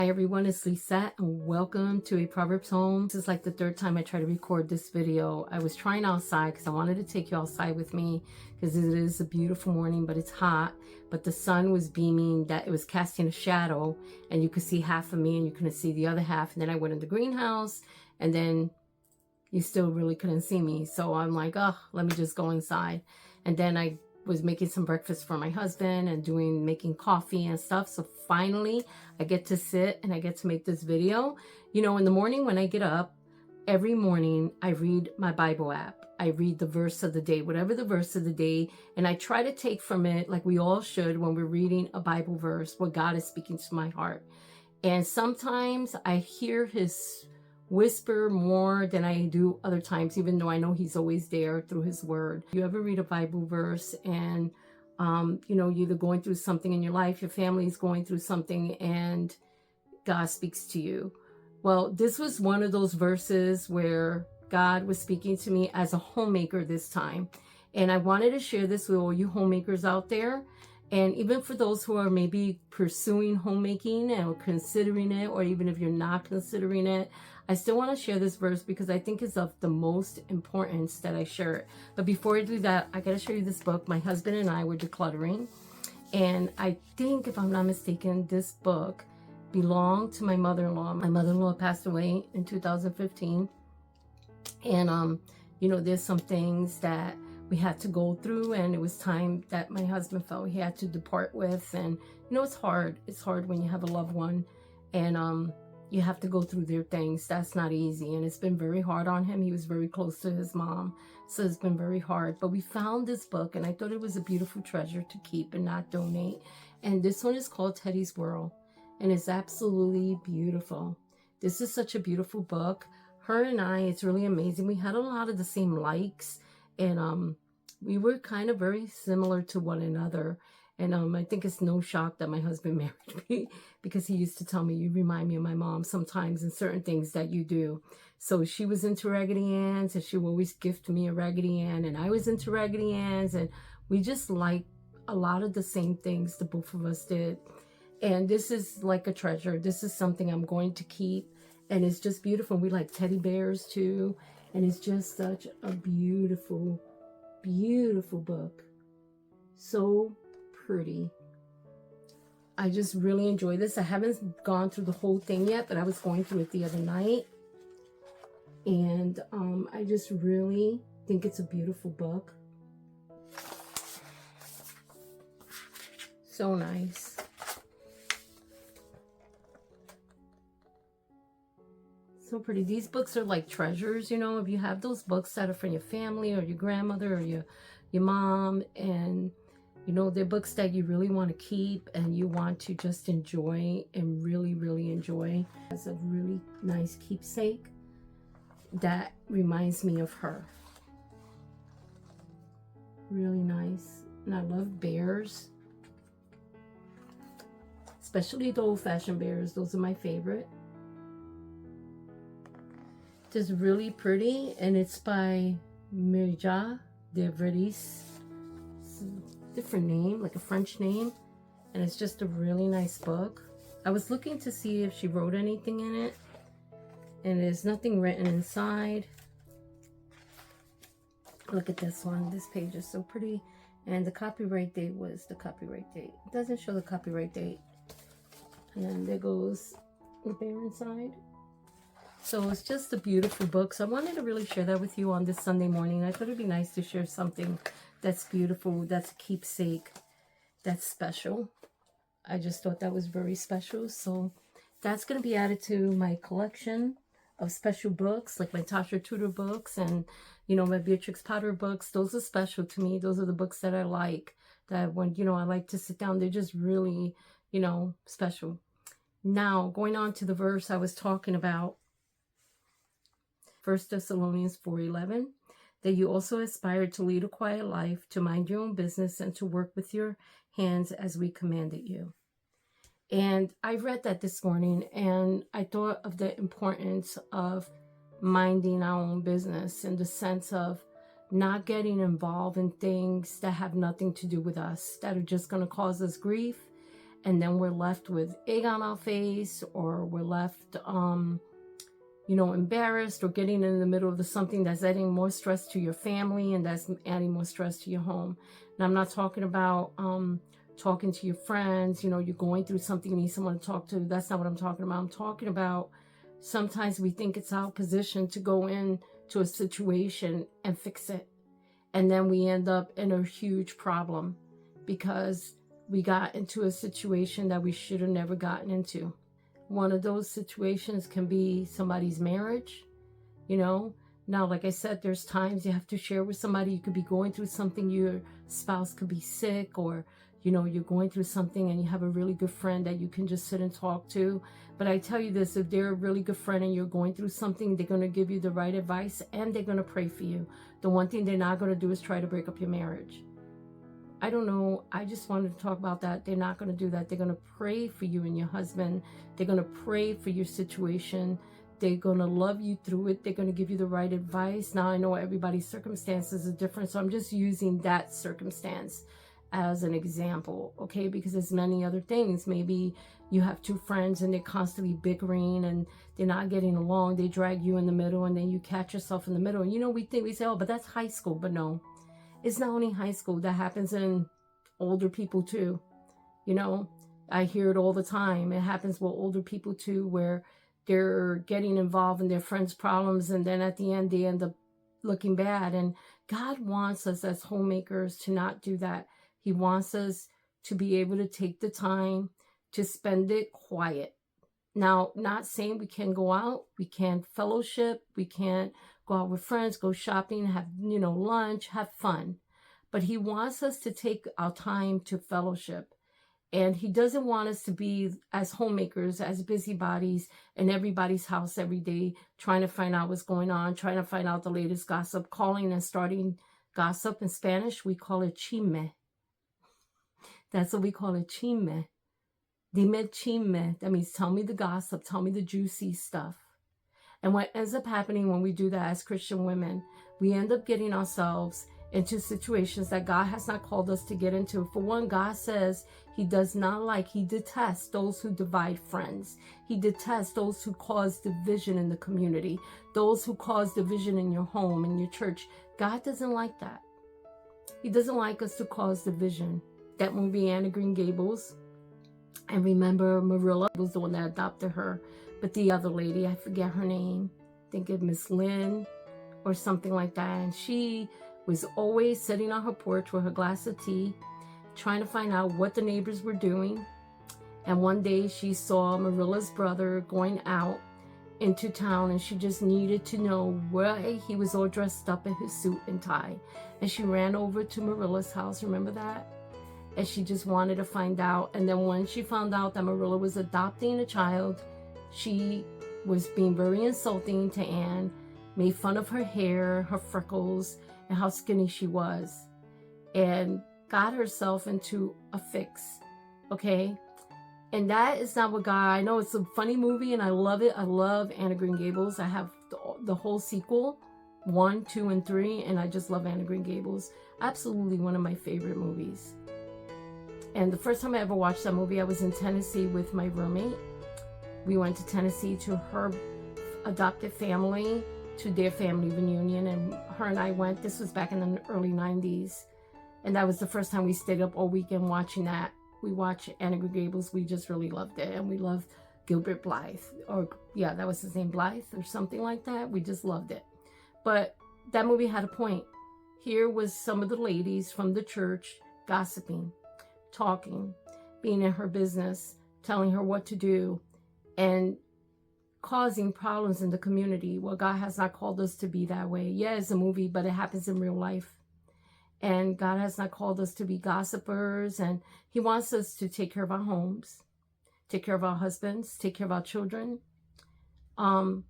Hi everyone, it's Lisette and welcome to a Proverbs Home. This is like the third time I try to record this video. I was trying outside because I wanted to take you outside with me because it is a beautiful morning, but it's hot. But the sun was beaming, that it was casting a shadow, and you could see half of me and you couldn't see the other half. And then I went in the greenhouse and then you still really couldn't see me. So I'm like, oh, let me just go inside. And then I was making some breakfast for my husband and making coffee and stuff. So finally I get to sit and I get to make this video. You know, in the morning when I get up, every morning I read my Bible app. I read the verse of the day, whatever the verse of the day, and I try to take from it, like we all should when we're reading a Bible verse, what God is speaking to my heart. And sometimes I hear his whisper more than I do other times, even though I know he's always there through his word. You ever read a Bible verse and, you know, you're either going through something in your life, your family is going through something, and God speaks to you. Well, this was one of those verses where God was speaking to me as a homemaker this time. And I wanted to share this with all you homemakers out there. And even for those who are maybe pursuing homemaking or considering it, or even if you're not considering it, I still want to share this verse because I think it's of the most importance that I share it. But before I do that, I got to show you this book. My husband and I were decluttering. And I think, if I'm not mistaken, this book belonged to my mother-in-law. My mother-in-law passed away in 2015. And, you know, there's some things that we had to go through, and it was time that my husband felt he had to depart with. And you know, it's hard when you have a loved one and you have to go through their things. That's not easy, and it's been very hard on him. He was very close to his mom, so it's been very hard. But we found this book and I thought it was a beautiful treasure to keep and not donate. And this one is called Teddy's World, and it's absolutely beautiful. This is such a beautiful book. Her and I, it's really amazing. We had a lot of the same likes, and we were kind of very similar to one another. And I think it's no shock that my husband married me, because he used to tell me, you remind me of my mom sometimes in certain things that you do. So she was into Raggedy Anns, and she would always gift me a Raggedy Ann, and I was into Raggedy Anns, and we just liked a lot of the same things the both of us did. And this is like a treasure. This is something I'm going to keep, and it's just beautiful. We like teddy bears too, and it's just such a beautiful book. So pretty. I just really enjoy this. I haven't gone through the whole thing yet, but I was going through it the other night, and I just really think it's a beautiful book. So nice. So pretty. These books are like treasures, you know, if you have those books that are from your family or your grandmother or your mom, and you know, they're books that you really want to keep and you want to just enjoy and really enjoy. As a really nice keepsake that reminds me of her. Really nice. And I love bears, especially the old-fashioned bears. Those are my favorite. It's really pretty, and it's by Mirja de Verdis. It's a different name, like a French name, and it's just a really nice book. I was looking to see if she wrote anything in it, and there's nothing written inside. Look at this one. This page is so pretty, and the copyright date was the copyright date. It doesn't show the copyright date. And then there goes the bear inside. So it's just a beautiful book. So I wanted to really share that with you on this Sunday morning. I thought it'd be nice to share something that's beautiful, that's a keepsake, that's special. I just thought that was very special. So that's going to be added to my collection of special books, like my Tasha Tudor books and, you know, my Beatrix Potter books. Those are special to me. Those are the books that I like, that when, you know, I like to sit down, they're just really, you know, special. Now, going on to the verse I was talking about, 1 Thessalonians 4:11, that you also aspire to lead a quiet life, to mind your own business, and to work with your hands as we commanded you. And I read that this morning, and I thought of the importance of minding our own business, in the sense of not getting involved in things that have nothing to do with us, that are just going to cause us grief and then we're left with egg on our face, or we're left, you know, embarrassed, or getting in the middle of something that's adding more stress to your family and that's adding more stress to your home. And I'm not talking about talking to your friends, you know, you're going through something, you need someone to talk to. That's not what I'm talking about. I'm talking about sometimes we think it's our position to go into a situation and fix it. And then we end up in a huge problem because we got into a situation that we should have never gotten into. One of those situations can be somebody's marriage, you know. Now, like I said, there's times you have to share with somebody. You could be going through something, your spouse could be sick, or, you know, you're going through something and you have a really good friend that you can just sit and talk to. But I tell you this, if they're a really good friend and you're going through something, they're going to give you the right advice and they're going to pray for you. The one thing they're not going to do is try to break up your marriage. I don't know. I just wanted to talk about that. They're not going to do that. They're going to pray for you and your husband. They're going to pray for your situation. They're going to love you through it. They're going to give you the right advice. Now, I know everybody's circumstances are different, so I'm just using that circumstance as an example, okay? Because there's many other things. Maybe you have two friends and they're constantly bickering and they're not getting along. They drag you in the middle and then you catch yourself in the middle. And, you know, we say, oh, but that's high school. But no. It's not only high school. That happens in older people too. You know, I hear it all the time. It happens with older people too, where they're getting involved in their friends' problems, and then at the end they end up looking bad. And God wants us as homemakers to not do that. He wants us to be able to take the time to spend it quiet. Now, not saying we can't go out, we can't fellowship, we can't go out with friends, go shopping, have, you know, lunch, have fun. But he wants us to take our time to fellowship. And he doesn't want us to be, as homemakers, as busybodies in everybody's house every day, trying to find out what's going on, trying to find out the latest gossip, calling and starting gossip. In Spanish, we call it chisme. That's what we call it, chisme. Dime chisme. That means tell me the gossip, tell me the juicy stuff. And what ends up happening when we do that as Christian women, we end up getting ourselves into situations that God has not called us to get into. For one, God says he does not like, he detests those who divide friends. He detests those who cause division in the community, those who cause division in your home, in your church. God doesn't like that. He doesn't like us to cause division. That movie, Anne of Green Gables, and remember Marilla was the one that adopted her. But the other lady, I forget her name, I think it's Miss Lynn or something like that. And she was always sitting on her porch with her glass of tea, trying to find out what the neighbors were doing. And one day she saw Marilla's brother going out into town, and she just needed to know why he was all dressed up in his suit and tie. And she ran over to Marilla's house, remember that? And she just wanted to find out. And then when she found out that Marilla was adopting a child, she was being very insulting to Anne, made fun of her hair, her freckles, and how skinny she was, and got herself into a fix, okay? And that is not what God, I know it's a funny movie and I love it. I love Anne of Green Gables. I have the whole sequel, 1, 2, and 3, and I just love Anne of Green Gables. Absolutely one of my favorite movies. And the first time I ever watched that movie, I was in Tennessee with my roommate. We went to Tennessee to her adopted family, to their family reunion, and her and I went. This was back in the early 90s, and that was the first time we stayed up all weekend watching that. We watched Anne of Green Gables. We just really loved it, and we loved Gilbert Blythe, or yeah, that was his name, Blythe or something like that. We just loved it. But that movie had a point. Here was some of the ladies from the church gossiping, talking, being in her business, telling her what to do, and causing problems in the community. Well, God has not called us to be that way. Yeah, it's a movie, but it happens in real life. And God has not called us to be gossipers, and he wants us to take care of our homes, take care of our husbands, take care of our children, and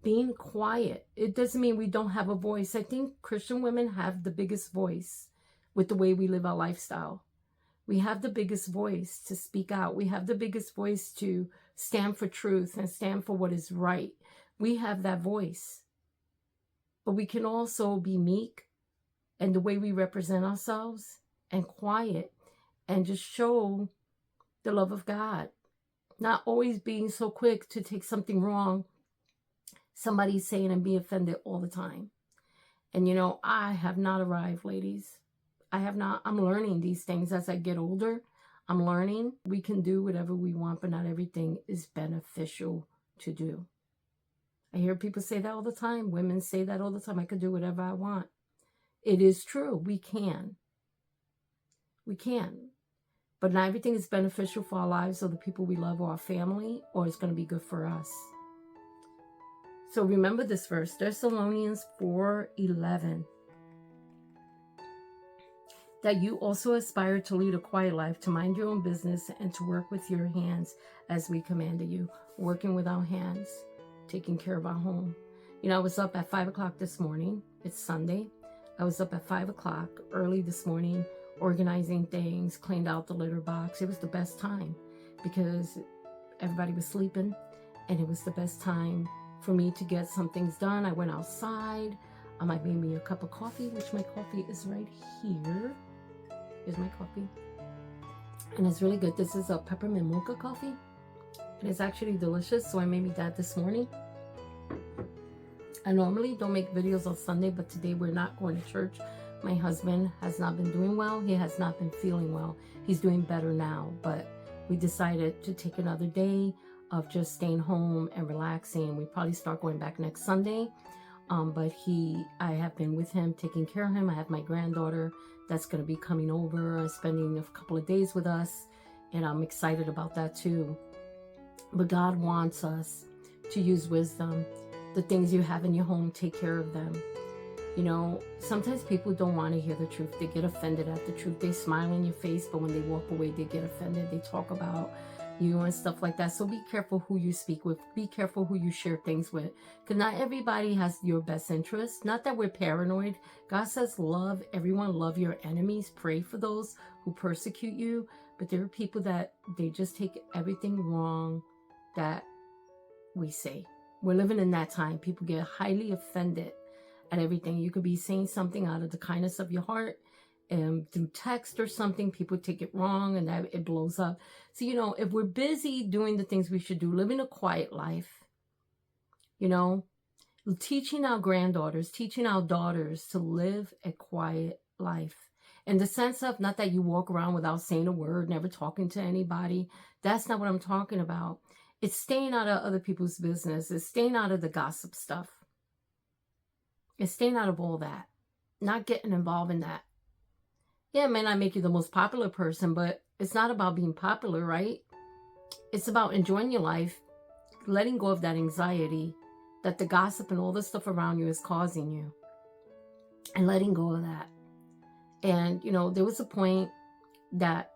being quiet. It doesn't mean we don't have a voice. I think Christian women have the biggest voice with the way we live our lifestyle. We have the biggest voice to speak out. We have the biggest voice to stand for truth and stand for what is right. We have that voice. But we can also be meek in the way we represent ourselves and quiet and just show the love of God. Not always being so quick to take something wrong, somebody's saying, and be offended all the time. And you know, I have not arrived, ladies. I have not. I'm learning these things as I get older. I'm learning we can do whatever we want, but not everything is beneficial to do. I hear people say that all the time. Women say that all the time. I could do whatever I want. It is true. We can. We can. But not everything is beneficial for our lives or the people we love or our family, or it's going to be good for us. So remember this verse, Thessalonians 4:11. That you also aspire to lead a quiet life, to mind your own business, and to work with your hands as we commanded you. Working with our hands, taking care of our home. You know, I was up at 5 o'clock this morning. It's Sunday. I was up at 5 o'clock early this morning, organizing things, cleaned out the litter box. It was the best time because everybody was sleeping, and it was the best time for me to get some things done. I went outside. I made me a cup of coffee, which my coffee is right here. Here's my coffee. And it's really good. This is a peppermint mocha coffee. And it's actually delicious. So I made me that this morning. I normally don't make videos on Sunday, but today we're not going to church. My husband has not been doing well. He has not been feeling well. He's doing better now, but we decided to take another day of just staying home and relaxing. We probably start going back next Sunday. But I have been with him, taking care of him. I have my granddaughter that's going to be coming over and spending a couple of days with us. And I'm excited about that too. But God wants us to use wisdom. The things you have in your home, take care of them. You know, sometimes people don't want to hear the truth. They get offended at the truth. They smile in your face, but when they walk away, they get offended. They talk about you and stuff like that. So be careful who you speak with. Be careful who you share things with. Because not everybody has your best interest. Not that we're paranoid. God says love everyone. Love your enemies. Pray for those who persecute you. But there are people that they just take everything wrong that we say. We're living in that time. People get highly offended at everything. You could be saying something out of the kindness of your heart, and through text or something, people take it wrong and that it blows up. So, you know, if we're busy doing the things we should do, living a quiet life, you know, teaching our granddaughters, teaching our daughters to live a quiet life. In the sense of not that you walk around without saying a word, never talking to anybody. That's not what I'm talking about. It's staying out of other people's business. It's staying out of the gossip stuff. It's staying out of all that. Not getting involved in that. Yeah, it may not make you the most popular person, but it's not about being popular, right? It's about enjoying your life, letting go of that anxiety that the gossip and all the stuff around you is causing you, and letting go of that. And, you know, there was a point that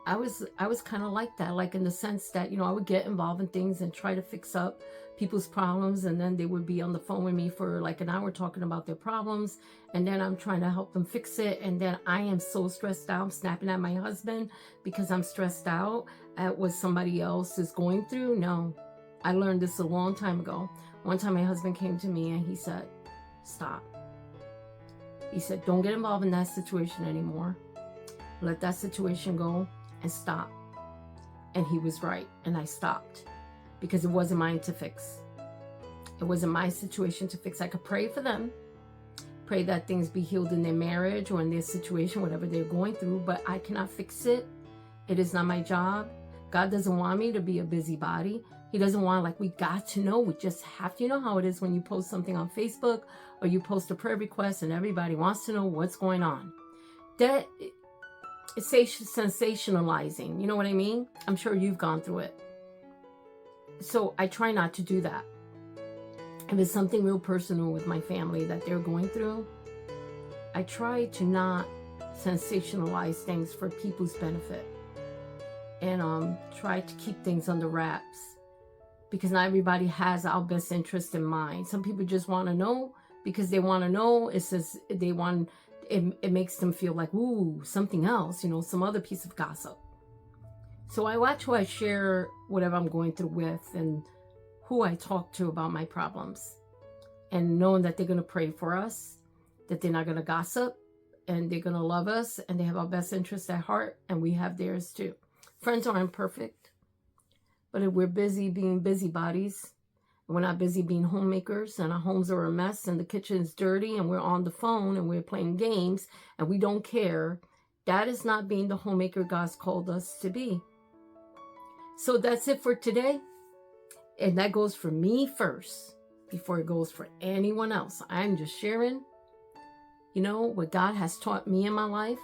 I was kind of like that, like in the sense that, you know, I would get involved in things and try to fix up people's problems, and then they would be on the phone with me for like an hour talking about their problems, and then I'm trying to help them fix it, and then I am so stressed out. I'm snapping at my husband because I'm stressed out at what somebody else is going through. No, I learned this a long time ago. One time my husband came to me and he said, stop. He said, don't get involved in that situation anymore. Let that situation go and stop. And he was right, and I stopped because it wasn't mine to fix. It wasn't my situation to fix. I could pray for them, pray that things be healed in their marriage or in their situation, whatever they're going through, but I cannot fix it. It is not my job. God doesn't want me to be a busybody. He doesn't want, like, we got to know. We just have to. You know how it is when you post something on Facebook or you post a prayer request and everybody wants to know what's going on. That it's sensationalizing. You know what I mean? I'm sure you've gone through it. So I try not to do that. If it's something real personal with my family that they're going through, I try to not sensationalize things for people's benefit. And try to keep things under wraps. Because not everybody has our best interest in mind. Some people just want to know because they want to know. It says they want, it makes them feel like, ooh, something else, you know, some other piece of gossip. So I watch who I share whatever I'm going through with and who I talk to about my problems. And knowing that they're going to pray for us, that they're not going to gossip, and they're going to love us, and they have our best interests at heart, and we have theirs too. Friends aren't perfect, but if we're busy being busybodies, and we're not busy being homemakers, and our homes are a mess, and the kitchen's dirty, and we're on the phone, and we're playing games, and we don't care, that is not being the homemaker God's called us to be. So that's it for today. And that goes for me first, before it goes for anyone else. I'm just sharing, what God has taught me in my life,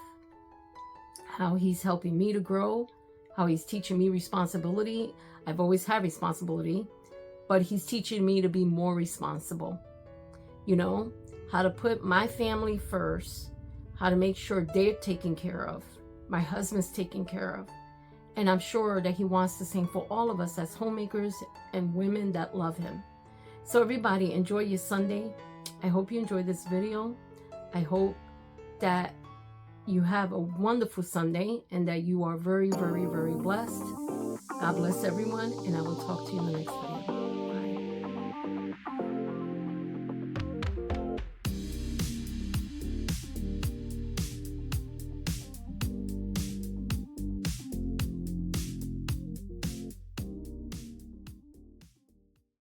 how he's helping me to grow, how he's teaching me responsibility. I've always had responsibility, but he's teaching me to be more responsible. How to put my family first, how to make sure they're taken care of, my husband's taken care of. And I'm sure that he wants the same for all of us as homemakers and women that love him. So everybody, enjoy your Sunday. I hope you enjoyed this video. I hope that you have a wonderful Sunday and that you are very, very, very blessed. God bless everyone, and I will talk to you in the next video. Bye.